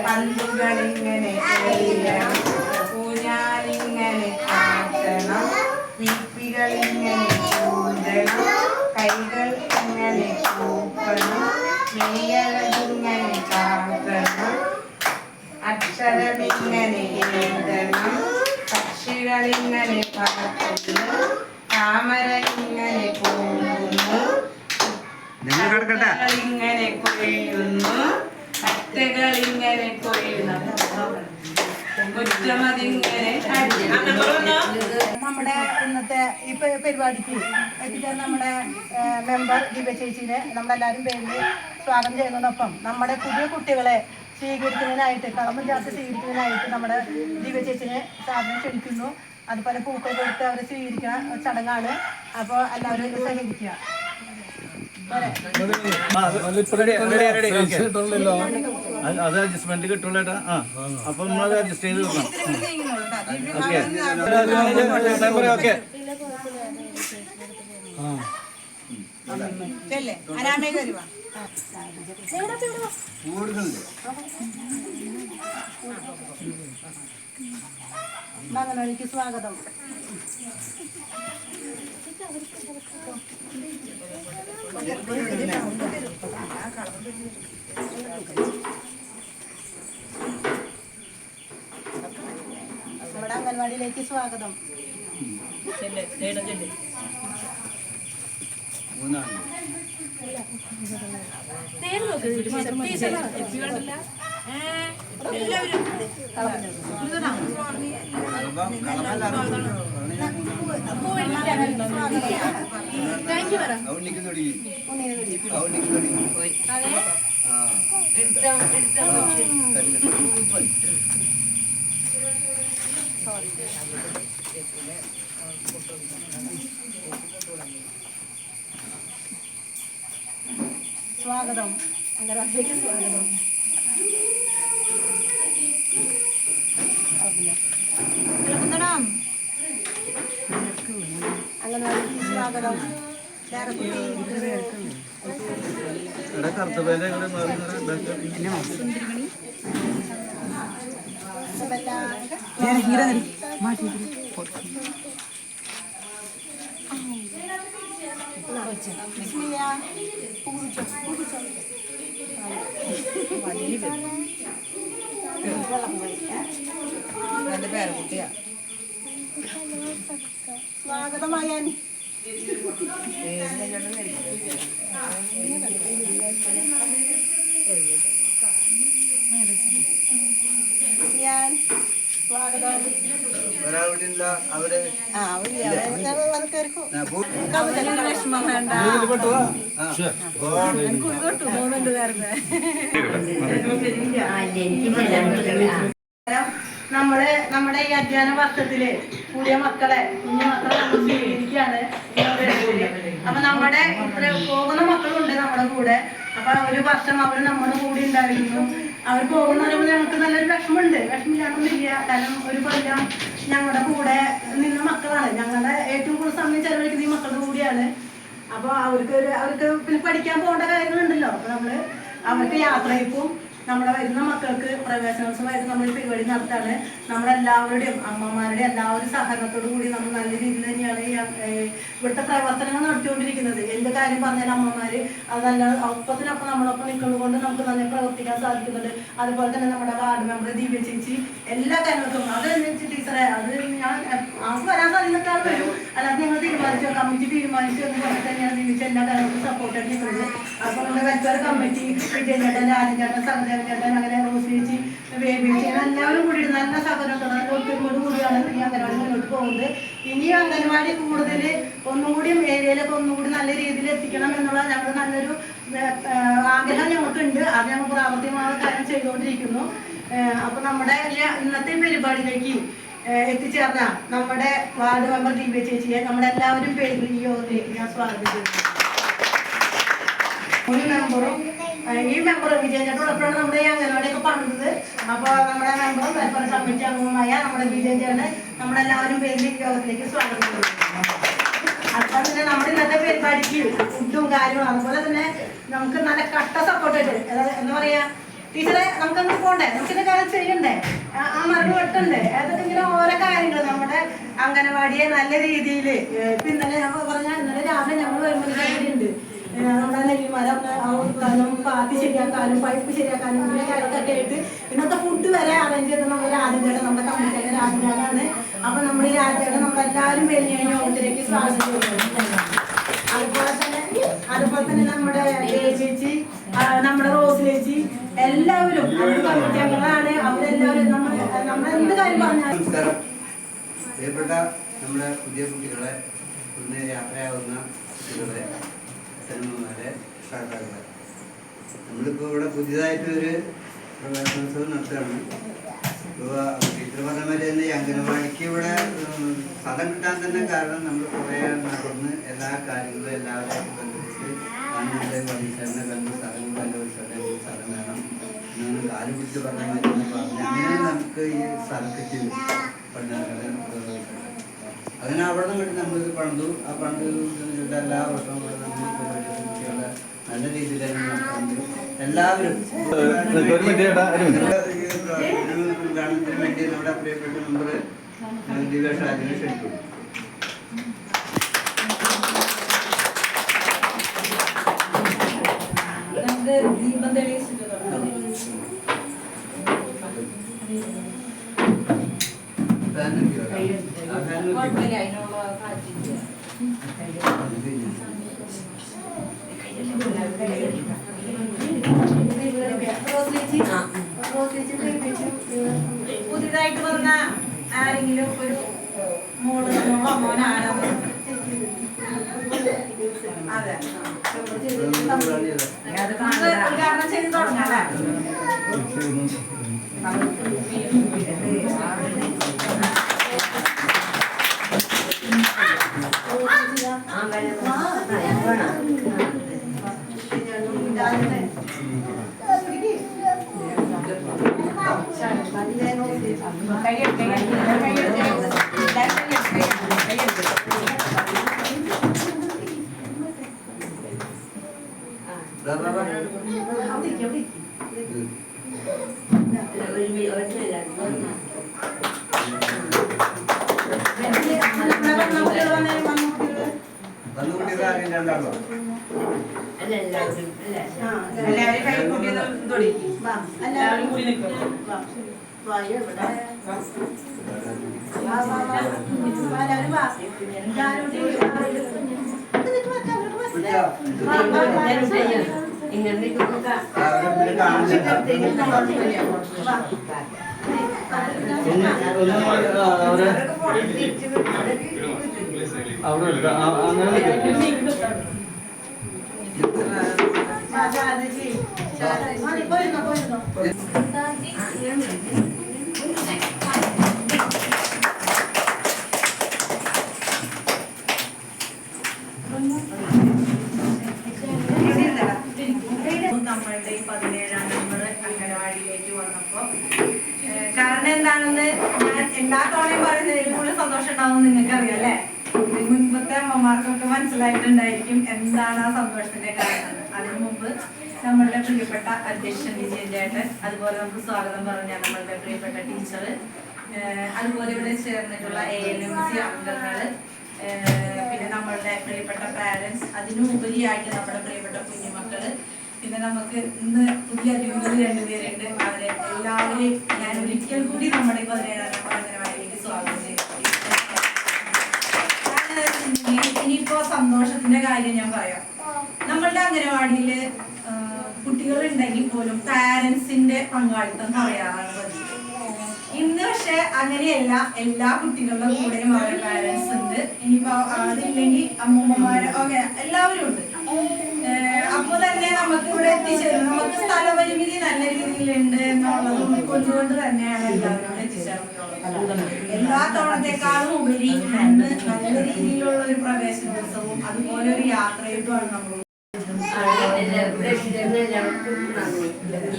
പന്തുകളിങ്ങനെ എറിയണം, ഊഞ്ഞാലിങ്ങനെ ആട്ടണം, വീപ്പികളിങ്ങനെ ചൂണ്ടണം, കൈകൾ ഇങ്ങനെ കൂപ്പണം, മെയ്യഴകിങ്ങനെ കാട്ടണം, അക്ഷരമിങ്ങനെ എഴുതണം, പക്ഷികളിങ്ങനെ പറക്കുന്നു, താമര ഇങ്ങനെ പോകുന്നു, ഇങ്ങനെ കൊയ്യുന്നു, കറ്റകളിങ്ങനെ കൊയ്യുന്നു, കുറ്റമതിങ്ങനെ. നമ്മുടെ ഇന്നത്തെ ഈ പരിപാടിക്ക് എത്തിച്ചേർന്ന നമ്മുടെ മെമ്പർ ദിവ്യ ചേച്ചിനെ നമ്മളെല്ലാവരും പേരിൽ സ്വാഗതം ചെയ്യുന്നതോടൊപ്പം നമ്മുടെ പുതിയ കുട്ടികളെ സ്വീകരിക്കുന്നതിനായിട്ട് കളമ ജാതി സ്വീകരിക്കുന്നതിനായിട്ട് നമ്മുടെ ദിവ്യ ചേച്ചിനെ സാധനം ക്ഷണിക്കുന്നു. അതുപോലെ പൂക്കൾ കൊടുത്ത് അവരെ സ്വീകരിക്കുന്ന ചടങ്ങാണ്. അപ്പോൾ എല്ലാവരും സഹകരിക്കുക. അത് അഡ്ജസ്റ്റ്മെന്റ് കിട്ടുള്ളേട്ടാ. അപ്പൊ നമ്മളത് അഡ്ജസ്റ്റ് ചെയ്ത് വെക്കണം. ഓക്കെ മംഗളൂരിക്ക് സ്വാഗതം. നമ്മുടെ അംഗൻവാടിയിലേക്ക് സ്വാഗതം. സ്വാഗതം. അംഗൻവാടിയിലേക്ക് സ്വാഗതം. അംഗൻവാടിയിലേക്ക് സ്വാഗതം. സ്വാഗതമായ സ്വാഗതം. നമ്മുടെ ഈ അധ്യയന വർഷത്തില് പുതിയ മക്കളെ കുഞ്ഞു മക്കളെ നമ്മൾ സ്വീകരിക്കുകയാണ്. അപ്പൊ നമ്മുടെ പോകുന്ന മക്കളുണ്ട് നമ്മുടെ കൂടെ. അപ്പൊ ഒരു വർഷം അവർ നമ്മുടെ കൂടെ ഉണ്ടായിരുന്നു. അവർ പോകുന്ന പറയുമ്പോൾ ഞങ്ങൾക്ക് നല്ലൊരു വിഷമമുണ്ട്. വിഷമില്ലാതൊന്നുമില്ല. കാരണം ഒരു കൊല്ലം ഞങ്ങളുടെ കൂടെ നിന്ന മക്കളാണ്. ഞങ്ങളുടെ ഏറ്റവും കൂടുതൽ സമയം ചെലവഴിക്കുന്ന ഈ മക്കളുടെ കൂടിയാണ്. അപ്പൊ അവർക്ക് പിന്നെ പഠിക്കാൻ പോകേണ്ട കാര്യങ്ങളുണ്ടല്ലോ. അപ്പൊ നമ്മള് അവർക്ക് യാത്രയ്ക്കും നമ്മുടെ വരുന്ന മക്കൾക്ക് പ്രവേശനോത്സവമായിട്ട് നമ്മൾ പരിപാടി നടത്താണ്. നമ്മളെല്ലാവരുടെയും അമ്മമാരുടെയും എല്ലാവരും സഹകരണത്തോടു കൂടി നമ്മൾ നല്ല രീതിയിൽ തന്നെയാണ് ഇവിടുത്തെ പ്രവർത്തനങ്ങൾ നടത്തിക്കൊണ്ടിരിക്കുന്നത്. എന്ത് കാര്യം പറഞ്ഞാലും അമ്മമാര് അത് നല്ല ഒപ്പത്തിനൊപ്പം നമ്മളൊപ്പം നിൽക്കുന്നത് കൊണ്ട് നമുക്ക് നല്ല പ്രവർത്തിക്കാൻ സാധിക്കുന്നുണ്ട്. അതുപോലെ തന്നെ നമ്മുടെ വാർഡ് മെമ്പർ ദിവ്യ ചേച്ചി എല്ലാ കാര്യങ്ങൾക്കും അത് ടീച്ചറെ അത് ഞാൻ ആൾക്ക് വരാൻ സാധിക്കുന്ന ആൾ വരും. അല്ലാതെ ഞങ്ങൾ തീരുമാനിച്ചോ കമ്മിറ്റി തീരുമാനിച്ചു എന്ന് പറഞ്ഞിട്ട് തന്നെയാണ് ദിവ്യ എല്ലാ കാര്യങ്ങൾക്കും സപ്പോർട്ടായിട്ട് നിൽക്കുന്നത്. അപ്പോൾ നമ്മുടെ വെൽഫെയർ കമ്മിറ്റി വിജയചേട്ടൻ, രാജചേട്ടൻ, സഹദേവചേട്ടൻ, അങ്ങനെ റോസ് ചേച്ചി, ബേബി ചേച്ചി എല്ലാവരും കൂടി നല്ല സഹകരണത്തോടെ നല്ല ഒത്തുകൂടി കൂടിയാണ് ഈ അംഗൻവാടി മുന്നോട്ട് പോകുന്നത്. ഇനിയും അംഗൻവാടി കൂടുതൽ ഒന്നുകൂടി ഏരിയയിലൊക്കെ ഒന്നുകൂടി നല്ല രീതിയിൽ എത്തിക്കണം എന്നുള്ള ഞങ്ങൾ നല്ലൊരു ആഗ്രഹം ഞങ്ങൾക്കുണ്ട്. അത് ഞങ്ങൾ പ്രാവർത്തികമായ കാര്യം ചെയ്തുകൊണ്ടിരിക്കുന്നു. അപ്പൊ നമ്മുടെ ഇന്നത്തെ പരിപാടിയിലേക്ക് എത്തിച്ചേർന്ന നമ്മുടെ വാർഡ് മെമ്പർ ദിവ്യ ചേച്ചിയെ നമ്മുടെ എല്ലാവരും പേരിൽ ഈ യോഗത്തിലേക്ക് ഞാൻ സ്വാഗതം ചെയ്യുന്നു. ഒരു മെമ്പറും ഈ മെമ്പർ വിജയചേട്ടനോടൊപ്പമാണ് നമ്മുടെ ഈ അംഗൻവാടിയൊക്കെ പണിതത്. അപ്പോൾ നമ്മുടെ മെമ്പറും വെൽഫെയർ കമ്മിറ്റി അംഗവുമായ നമ്മുടെ വിജയചേട്ടനെ നമ്മളെല്ലാവരും പേരിൽ ഈ യോഗത്തിലേക്ക് സ്വാഗതം ചെയ്യുന്നു. അതുപോലെ തന്നെ നമ്മുടെ ഇന്നത്തെ പരിപാടിക്ക് ഫുഡും കാര്യങ്ങളും അതുപോലെ തന്നെ നമുക്ക് നല്ല കട്ട സപ്പോർട്ടായിട്ട് എന്താ പറയാ ടീച്ചറെ നമുക്കങ്ങ് പോണ്ടേ, നമുക്കിന്റെ കാര്യം ചെയ്യണ്ടേ, ആ മരണം വെട്ടണ്ടേ, അതൊക്കെ ഇങ്ങനെ ഓരോ കാര്യങ്ങൾ നമ്മുടെ അംഗനവാടിയെ നല്ല രീതിയിൽ. ഇപ്പൊ ഇന്നലെ ഞാൻ പറഞ്ഞാൽ ഇന്നലെ രാവിലെ ഞങ്ങൾ വരുമ്പോൾ ഉണ്ട് നമ്മുടെ നെല്ലിമരം ഔക്കാനും പാത്തി ശരിയാക്കാനും പൈപ്പ് ശരിയാക്കാനും ഇങ്ങനെ കാര്യങ്ങളൊക്കെ ആയിട്ട് ഇന്നത്തെ ഫുഡ് വരെ അറേഞ്ച് ചെയ്ത് നമ്മൾ രാജേട്ടൻ, നമ്മുടെ കമ്മിറ്റിയുടെ രാജേട്ടനാണ്. അപ്പൊ നമ്മൾ ഈ രാജേട്ടൻ നമ്മളെല്ലാവരും വലിയ യോഗത്തിലേക്ക് സ്വാഗതം ചെയ്യുന്നു. അതുപോലെ തന്നെ നമ്മുടെ ചേച്ചി, നമ്മുടെ റോസ് ചേച്ചി, എല്ലാവരും കമ്മിറ്റികളാണ്. അവരെല്ലാവരും നമ്മളെന്ത് കാര്യം പറഞ്ഞാലും. നമസ്കാരം. പ്രിയപ്പെട്ട നമ്മുടെ പുതിയ കുട്ടികളെ, ഇന്ന് യാത്രയാവുന്ന കുട്ടികളെ, അച്ഛനമ്മമാരെ, സഹകാരികളെ, നമ്മളിപ്പോൾ ഇവിടെ പുതിയതായിട്ടൊരു പ്രവേശനോത്സവം നടത്തുകയാണ്. ടീച്ചർ പറഞ്ഞ മാതിരി തന്നെ ഈ അംഗനവാടിക്ക് ഇവിടെ സ്ഥലം കിട്ടാൻ തന്നെ കാരണം നമ്മൾ കുറേ നടന്ന് എല്ലാ കാര്യങ്ങളും എല്ലാവരെയും ബന്ധിപ്പിച്ച് ഗവൺമെൻറ് വധീശ്വരനെ കണ്ട് സ്ഥലം സ്ഥലം വേണം എന്നാണ് കാല് പിടിച്ച് പറഞ്ഞ മാതിരി പറഞ്ഞു. അങ്ങനെ നമുക്ക് ഈ സ്ഥലം കിട്ടി അങ്ങനെ അവിടെ നിന്ന് നമ്മളിത് പണിതു. ആ പണിത് എല്ലാ വർഷവും കൂടെ നമ്മൾ കുട്ടികളെ നല്ല രീതിയിൽ തന്നെ നടത്തുന്നുണ്ട്. എല്ലാവരും ഗവൺമെന്റിന് വേണ്ടി നമ്മുടെ പ്രിയപ്പെട്ട മെമ്പർ ദിവേഷ് രാജിനെ ക്ഷണിക്കും. ദീപം തെളിയിച്ചിട്ട് പുതിയതായിട്ട് വന്ന ആരെങ്കിലും ഒരു മോള് മോനാണോ? അതെ, ഉദ്ഘാടനം ചെയ്ത് തുടങ്ങാം. നമ്മളുടെ 17ാം നമ്പർ അംഗനവാടിയിലേക്ക് വന്നപ്പോ കാരണം എന്താണെന്ന് ഞാൻ എല്ലാ തവണയും പറയുന്നതിൽ കൂടുതൽ സന്തോഷം ഉണ്ടാവും നിങ്ങൾക്ക് അറിയാം അല്ലേ? മുൻപത്തെ അമ്മമാർക്കൊക്കെ മനസ്സിലായിട്ടുണ്ടായിരിക്കും എന്താണ് ആ സന്തോഷത്തിന്റെ കാരണം. അതിനു മുമ്പ് നമ്മളുടെ പ്രിയപ്പെട്ട അധ്യക്ഷൻ വിജയൻ ചേട്ടൻ, അതുപോലെ നമുക്ക് സ്വാഗതം പറഞ്ഞ നമ്മളുടെ പ്രിയപ്പെട്ട ടീച്ചർ, അതുപോലെ ഇവിടെ ചേർന്നിട്ടുള്ള ALMC അംഗങ്ങള്, പിന്നെ നമ്മളുടെ പ്രിയപ്പെട്ട പാരന്റ്സ്, അതിനുപരിയായിട്ട് നമ്മുടെ പ്രിയപ്പെട്ട കുഞ്ഞുമക്കള്, പിന്നെ നമുക്ക് ഇന്ന് പുതിയ അതിഥികൾ 2 പേരുണ്ട്. അവരെ എല്ലാവരെയും ഞാൻ ഒരിക്കൽ കൂടി നമ്മുടെ 17ാം നമ്പർ അംഗനവാടിയിലേക്ക് സ്വാഗതം ചെയ്യുന്നു. ഇനിയിപ്പോ സന്തോഷത്തിന്റെ കാര്യം ഞാൻ പറയാം. നമ്മളുടെ അംഗനവാടിയില് കുട്ടികളുണ്ടെങ്കിൽ പോലും പാരന്റ്സിന്റെ പങ്കാളിത്തം പറയാറാണ് പതിവ്. ഇന്ന് പക്ഷെ അങ്ങനെയല്ല, എല്ലാ കുട്ടികളുടെ കൂടെയും അവരുടെ പാരന്റ്സ് ഉണ്ട്. ഇനിയിപ്പോ അതില്ലെങ്കിൽ അമ്മൂമ്മമാര് ഒക്കെ എല്ലാവരും ഉണ്ട്. അപ്പൊ തന്നെ നമുക്ക് ഇവിടെ എത്തിച്ചേരുന്നത്, നമുക്ക് സ്ഥലപരിമിതി നല്ല രീതിയിലുണ്ട് എന്നുള്ളത് കൊണ്ടുകൊണ്ട് തന്നെയാണ് എല്ലാവരും എത്തിച്ചേർന്നിട്ടുള്ളത്. എല്ലാ തവണത്തെക്കാളും ഉപരി അന്ന് നല്ല രീതിയിലുള്ള ഒരു പ്രവേശനോത്സവവും അതുപോലെ ഒരു യാത്രയുമാണ് നമ്മൾ.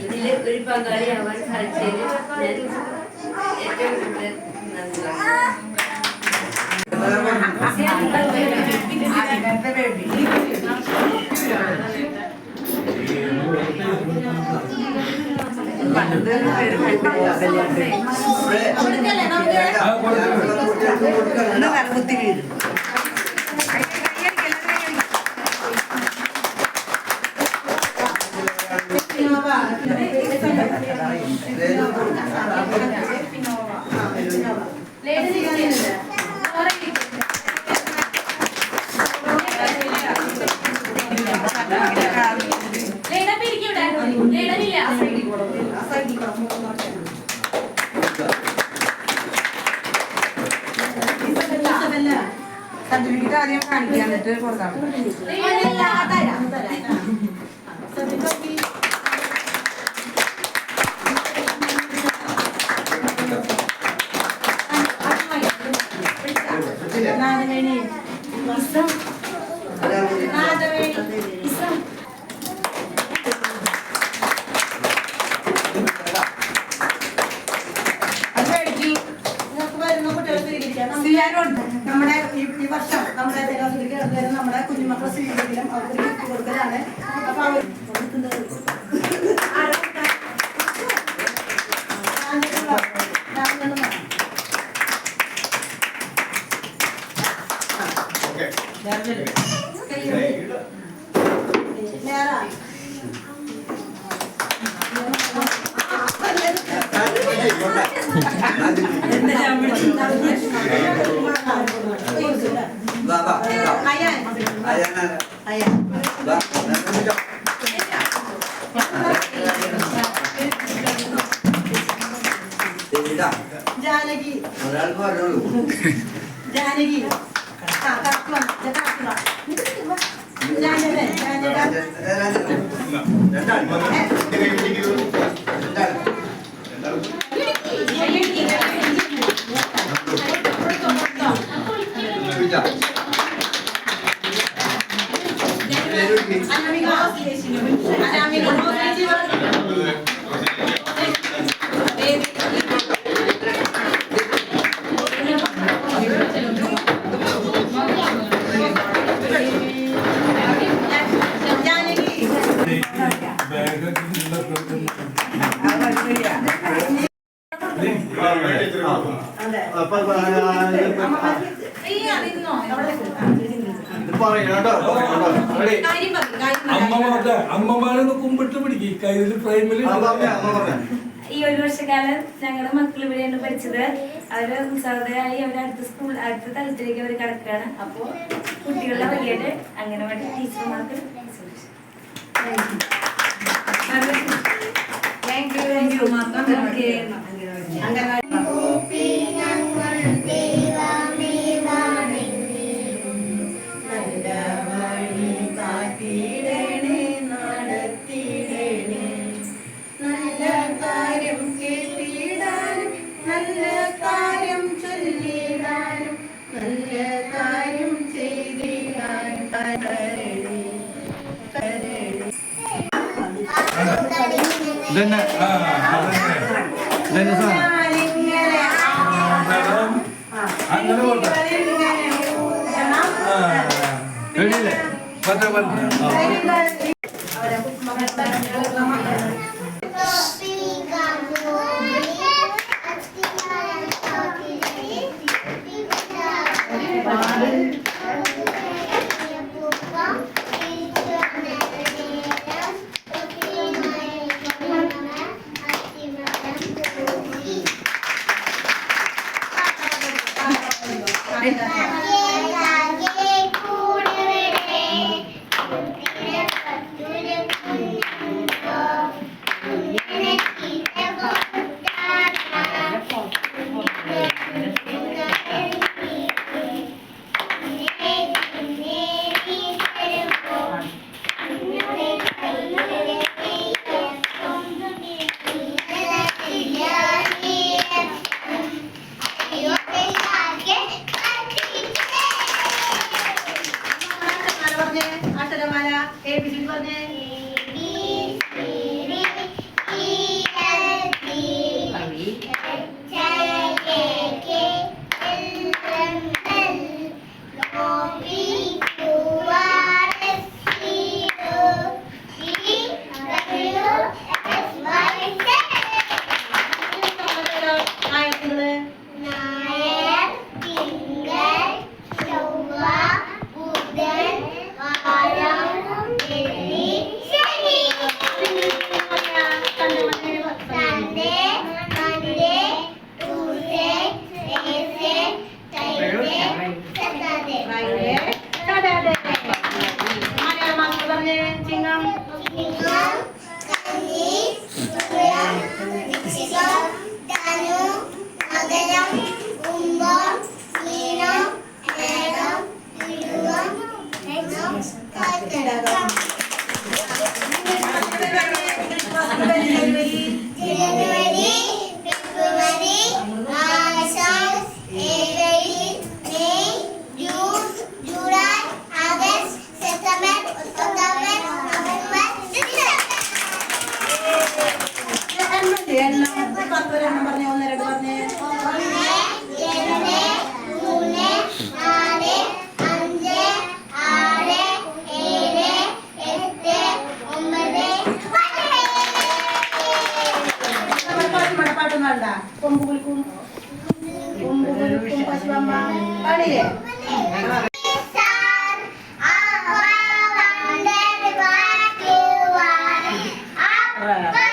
ഇതില് ഒരു പങ്കാളിയാവാൻ സാധിച്ചതിൽ ഏറ്റവും കൂടുതൽ നന്ദി. കുത്തി വീഴും. സർട്ടിഫിക്കറ്റ് ആദ്യം കാണിക്കാൻ എന്നിട്ട് കൊടുക്കാം. നമ്മുടെ ഈ വർഷം നമ്മുടെ നമ്മുടെ കുഞ്ഞുമക്കളെ സ്വീകരിക്കലും അവർക്ക് ഗിഫ്റ്റ് കൊടുക്കലാണ്. അപ്പൊ അവർ ജാനകി ജാനകി അമ്മമാരൊന്ന് കുമ്പിട്ട് പിടിക്കും കയ്യിൽ ഫ്രെയിമിൽ. ഈ ഒരു വർഷക്കാലം ഞങ്ങളുടെ മക്കൾ ഇവിടെയാണ് പഠിച്ചത്. അവര് ഉത്സാഹതയായി അവർ അടുത്ത തലത്തിലേക്ക് അവർ കടക്കുകയാണ്. അപ്പോൾ കുട്ടികളുടെ വഴിയായിട്ട് അംഗനവാടി ടീച്ചർമാർക്ക് അങ്ങനെ പോട്ടെ. റെഡിയല്ലേ? പറ്റേ വേണ്ട കൊമ്പ് കുലിക്കും കൊമ്പ് കുലിക്കും പശുവമ്മ പാടില്ലേ Wow.